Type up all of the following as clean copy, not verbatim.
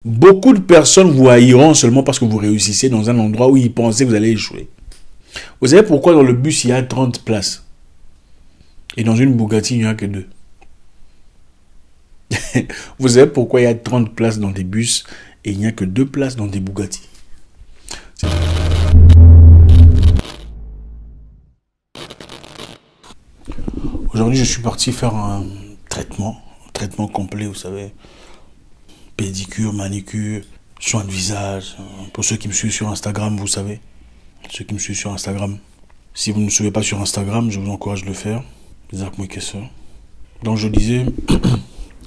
Beaucoup de personnes vous haïront seulement parce que vous réussissez dans un endroit où ils pensaient que vous allez échouer. Vous savez pourquoi dans le bus, il y a 30 places? Et dans une Bugatti, il n'y en a que 2. Vous savez pourquoi il y a 30 places dans des bus et il n'y a que 2 places dans des Bugatti? Aujourd'hui, je suis parti faire un traitement complet, vous savez. Pédicure, manicure, soin de visage. Pour ceux qui me suivent sur Instagram, vous savez. Ceux qui me suivent sur Instagram. Si vous ne me suivez pas sur Instagram, je vous encourage de le faire. Donc je disais,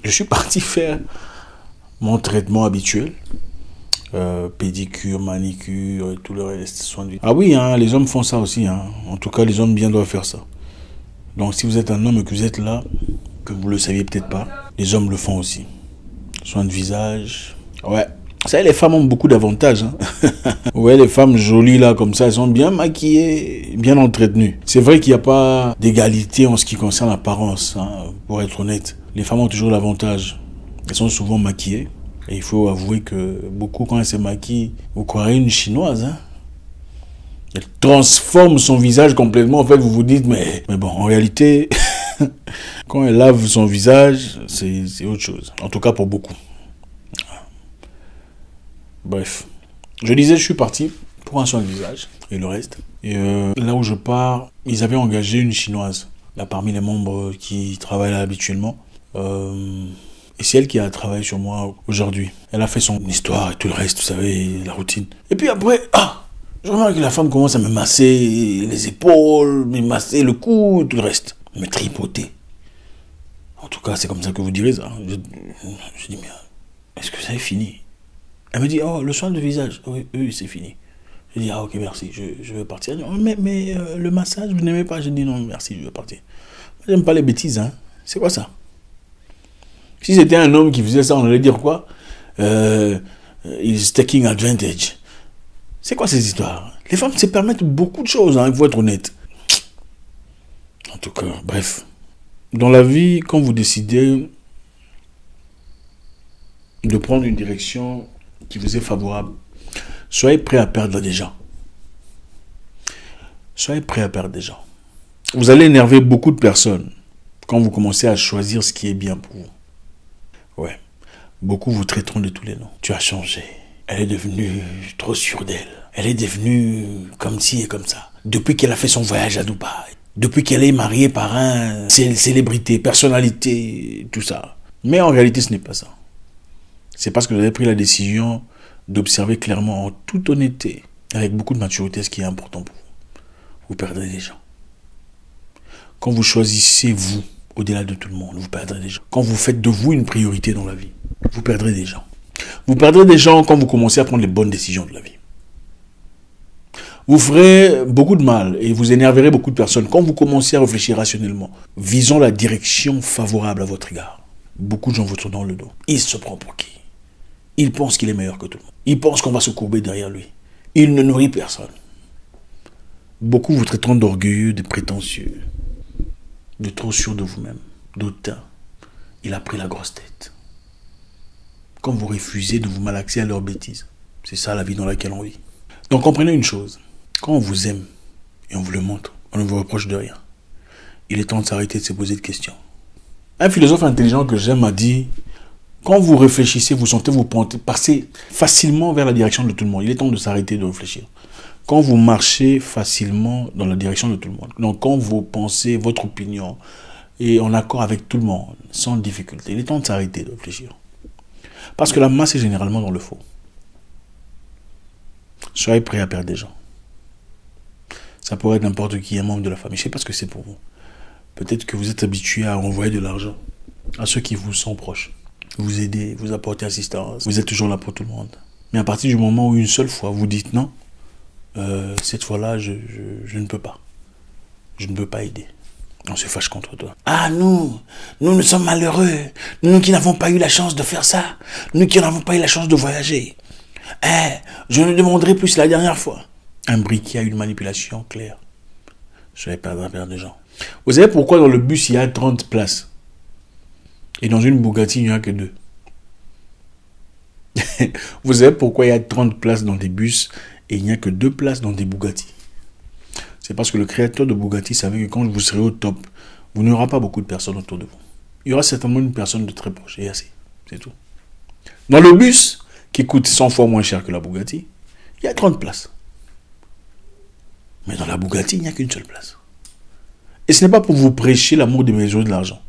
je suis parti faire mon traitement habituel. Pédicure, manicure, et tout le reste, soin de visage. Ah oui, hein, les hommes font ça aussi. Hein. En tout cas, les hommes bien doivent faire ça. Donc si vous êtes un homme et que vous êtes là, que vous ne le saviez peut-être pas, les hommes le font aussi. Soin de visage. Ouais. Vous savez, les femmes ont beaucoup d'avantages. Hein. Ouais, les femmes jolies là, comme ça, elles sont bien maquillées, bien entretenues. C'est vrai qu'il n'y a pas d'égalité en ce qui concerne l'apparence, hein, pour être honnête. Les femmes ont toujours l'avantage. Elles sont souvent maquillées. Et il faut avouer que beaucoup, quand elles se maquillent, vous croirez une chinoise. Hein. Elle transforme son visage complètement. En fait, vous vous dites, mais bon, en réalité... Quand elle lave son visage, c'est autre chose. En tout cas pour beaucoup. Bref. Je disais, je suis parti pour un soin de visage et le reste. Et là où je pars, ils avaient engagé une chinoise. Là, parmi les membres qui travaillent là habituellement. Et c'est elle qui a travaillé sur moi aujourd'hui. Elle a fait son histoire et tout le reste, vous savez, la routine. Et puis après, je remarque que la femme commence à me masser les épaules, me masser le cou, tout le reste. Me tripoter. En tout cas, c'est comme ça que vous direz ça. Je dis, mais est-ce que ça est fini? Elle me dit, oh, le soin de visage. Oui, c'est fini. Je dis, ah ok, merci, je vais partir. Oh, mais le massage, vous n'aimez pas? Je dis, non, merci, je vais partir. J'aime pas les bêtises, hein. C'est quoi ça? Si c'était un homme qui faisait ça, on allait dire quoi? He's taking advantage. C'est quoi ces histoires? Les femmes se permettent beaucoup de choses, hein, il faut être honnête. En tout cas, bref. Dans la vie, quand vous décidez de prendre une direction qui vous est favorable, soyez prêt à perdre des gens. Soyez prêt à perdre des gens. Vous allez énerver beaucoup de personnes quand vous commencez à choisir ce qui est bien pour vous. Ouais. Beaucoup vous traiteront de tous les noms. Tu as changé. Elle est devenue trop sûre d'elle. Elle est devenue comme ci et comme ça. Depuis qu'elle a fait son voyage à Dubaï. Depuis qu'elle est mariée par un célébrité, personnalité, tout ça. Mais en réalité, ce n'est pas ça. C'est parce que vous avez pris la décision d'observer clairement, en toute honnêteté, avec beaucoup de maturité, ce qui est important pour vous. Vous perdrez des gens. Quand vous choisissez vous, au-delà de tout le monde, vous perdrez des gens. Quand vous faites de vous une priorité dans la vie, vous perdrez des gens. Vous perdrez des gens quand vous commencez à prendre les bonnes décisions de la vie. Vous ferez beaucoup de mal et vous énerverez beaucoup de personnes quand vous commencez à réfléchir rationnellement, visant la direction favorable à votre égard. Beaucoup de gens vous tournent dans le dos. Il se prend pour qui? Il pense qu'il est meilleur que tout le monde. Il pense qu'on va se courber derrière lui. Il ne nourrit personne. Beaucoup vous traiteront d'orgueilleux, de prétentieux, de trop sûr de vous-même, d'autant. Il a pris la grosse tête. Quand vous refusez de vous malaxer à leurs bêtises, c'est ça la vie dans laquelle on vit. Donc comprenez une chose. Quand on vous aime et on vous le montre, on ne vous reproche de rien. Il est temps de s'arrêter de se poser de questions. Un philosophe intelligent que j'aime a dit, quand vous réfléchissez, vous sentez vous passer facilement vers la direction de tout le monde. Il est temps de s'arrêter de réfléchir. Quand vous marchez facilement dans la direction de tout le monde, donc quand vous pensez votre opinion est en accord avec tout le monde, sans difficulté, il est temps de s'arrêter de réfléchir. Parce que la masse est généralement dans le faux. Soyez prêts à perdre des gens. Ça pourrait être n'importe qui, un membre de la famille. Je ne sais pas ce que c'est pour vous. Peut-être que vous êtes habitué à envoyer de l'argent à ceux qui vous sont proches. Vous aider, vous apporter assistance. Vous êtes toujours là pour tout le monde. Mais à partir du moment où une seule fois vous dites non, cette fois-là, je ne peux pas. Je ne peux pas aider. On se fâche contre toi. Ah, nous sommes malheureux. Nous qui n'avons pas eu la chance de faire ça. Nous qui n'avons pas eu la chance de voyager. Je ne demanderai plus la dernière fois. Un briquet a une manipulation claire. Je vais perdre de gens. Vous savez pourquoi dans le bus il y a 30 places et dans une Bugatti il n'y en a que 2? Vous savez pourquoi il y a 30 places dans des bus et il n'y a que 2 places dans des Bugatti? C'est parce que le créateur de Bugatti savait que quand vous serez au top, vous n'aurez pas beaucoup de personnes autour de vous. Il y aura certainement une personne de très proche et assez. C'est tout. Dans le bus, qui coûte 100 fois moins cher que la Bugatti, il y a 30 places. Mais dans la Bugatti, il n'y a qu'une seule place. Et ce n'est pas pour vous prêcher l'amour des maisons et de l'argent.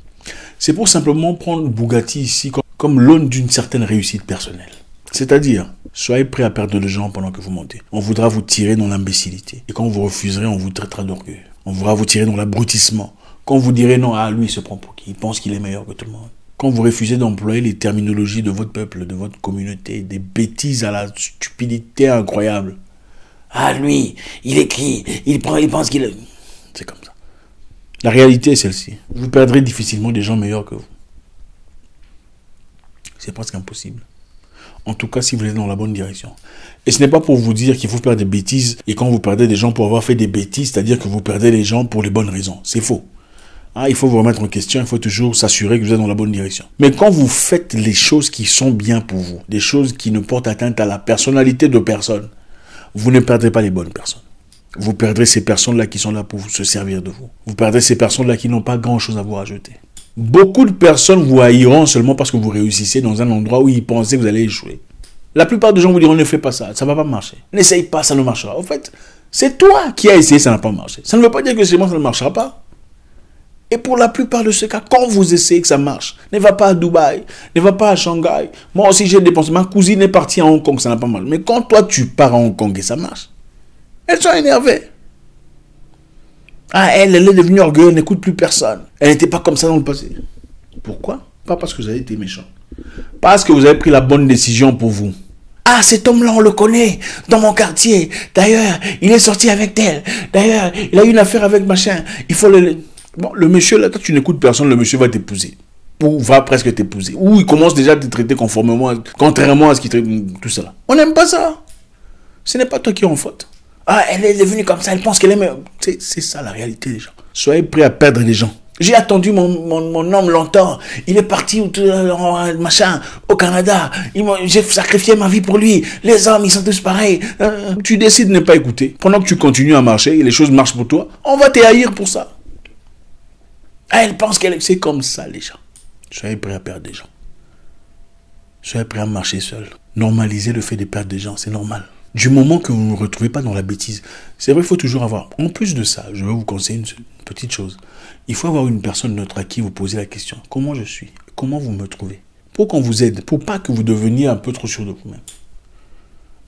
C'est pour simplement prendre Bugatti ici comme l'aune d'une certaine réussite personnelle. C'est-à-dire, soyez prêt à perdre de gens pendant que vous montez. On voudra vous tirer dans l'imbécilité. Et quand vous refuserez, on vous traitera d'orgueil. On voudra vous tirer dans l'abrutissement. Quand vous direz non, ah lui il se prend pour qui? Il pense qu'il est meilleur que tout le monde. Quand vous refusez d'employer les terminologies de votre peuple, de votre communauté, des bêtises à la stupidité incroyable. Ah lui, il écrit, il pense qu'il est... C'est comme ça. La réalité est celle-ci. Vous perdrez difficilement des gens meilleurs que vous. C'est presque impossible. En tout cas, si vous êtes dans la bonne direction. Et ce n'est pas pour vous dire qu'il faut faire des bêtises. Et quand vous perdez des gens pour avoir fait des bêtises, c'est-à-dire que vous perdez les gens pour les bonnes raisons. C'est faux. Ah, il faut vous remettre en question. Il faut toujours s'assurer que vous êtes dans la bonne direction. Mais quand vous faites les choses qui sont bien pour vous, des choses qui ne portent atteinte à la personnalité de personne, vous ne perdrez pas les bonnes personnes. Vous perdrez ces personnes-là qui sont là pour se servir de vous. Vous perdrez ces personnes-là qui n'ont pas grand-chose à vous rajouter. Beaucoup de personnes vous haïront seulement parce que vous réussissez dans un endroit où ils pensaient que vous allez échouer. La plupart des gens vous diront ne fais pas ça, ça ne va pas marcher. N'essaye pas, ça ne marchera. En fait, c'est toi qui as essayé, ça n'a pas marché. Ça ne veut pas dire que c'est moi, ça ne marchera pas. Et pour la plupart de ces cas, quand vous essayez que ça marche, ne va pas à Dubaï, ne va pas à Shanghai. Moi aussi j'ai dépensé. Ma cousine est partie à Hong Kong, ça n'a pas marché. Mais quand toi tu pars à Hong Kong et ça marche, elles sont énervées. Ah, elle est devenue orgueilleuse, elle n'écoute plus personne. Elle n'était pas comme ça dans le passé. Pourquoi? Pas parce que vous avez été méchant. Parce que vous avez pris la bonne décision pour vous. Ah, cet homme-là, on le connaît, dans mon quartier. D'ailleurs, il est sorti avec elle. D'ailleurs, il a eu une affaire avec machin. Il faut le... Bon, le monsieur, là, quand tu n'écoutes personne, le monsieur va t'épouser. Ou va presque t'épouser. Ou il commence déjà à te traiter conformément, contrairement à ce qu'il traite, tout ça. On n'aime pas ça. Ce n'est pas toi qui es en faute. Ah, elle est devenue comme ça, elle pense qu'elle est meilleure. C'est ça la réalité des gens. Soyez prêts à perdre les gens. J'ai attendu mon homme longtemps. Il est parti machin, au Canada. J'ai sacrifié ma vie pour lui. Les hommes, ils sont tous pareils. Tu décides de ne pas écouter. Pendant que tu continues à marcher et les choses marchent pour toi, on va te haïr pour ça. Ah, elle pense qu'elle... C'est comme ça les gens. Soyez prêts à perdre des gens. Soyez prêts à marcher seul. Normalisez le fait de perdre des gens, c'est normal. Du moment que vous ne vous retrouvez pas dans la bêtise, c'est vrai, il faut toujours avoir. En plus de ça, je vais vous conseiller une petite chose. Il faut avoir une personne neutre à qui vous posez la question. Comment je suis? Comment vous me trouvez? Pour qu'on vous aide, pour pas que vous deveniez un peu trop sûr de vous-même.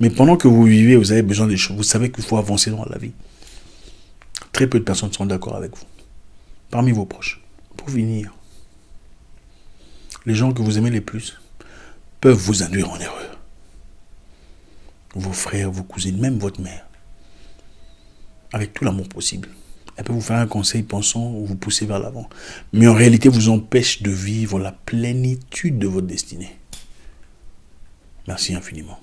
Mais pendant que vous vivez, vous avez besoin des choses. Vous savez qu'il faut avancer dans la vie. Très peu de personnes seront d'accord avec vous. Parmi vos proches. Pour finir, les gens que vous aimez les plus peuvent vous induire en erreur. Vos frères, vos cousines, même votre mère, avec tout l'amour possible. Elle peut vous faire un conseil pensant ou vous pousser vers l'avant. Mais en réalité, vous empêche de vivre la plénitude de votre destinée. Merci infiniment.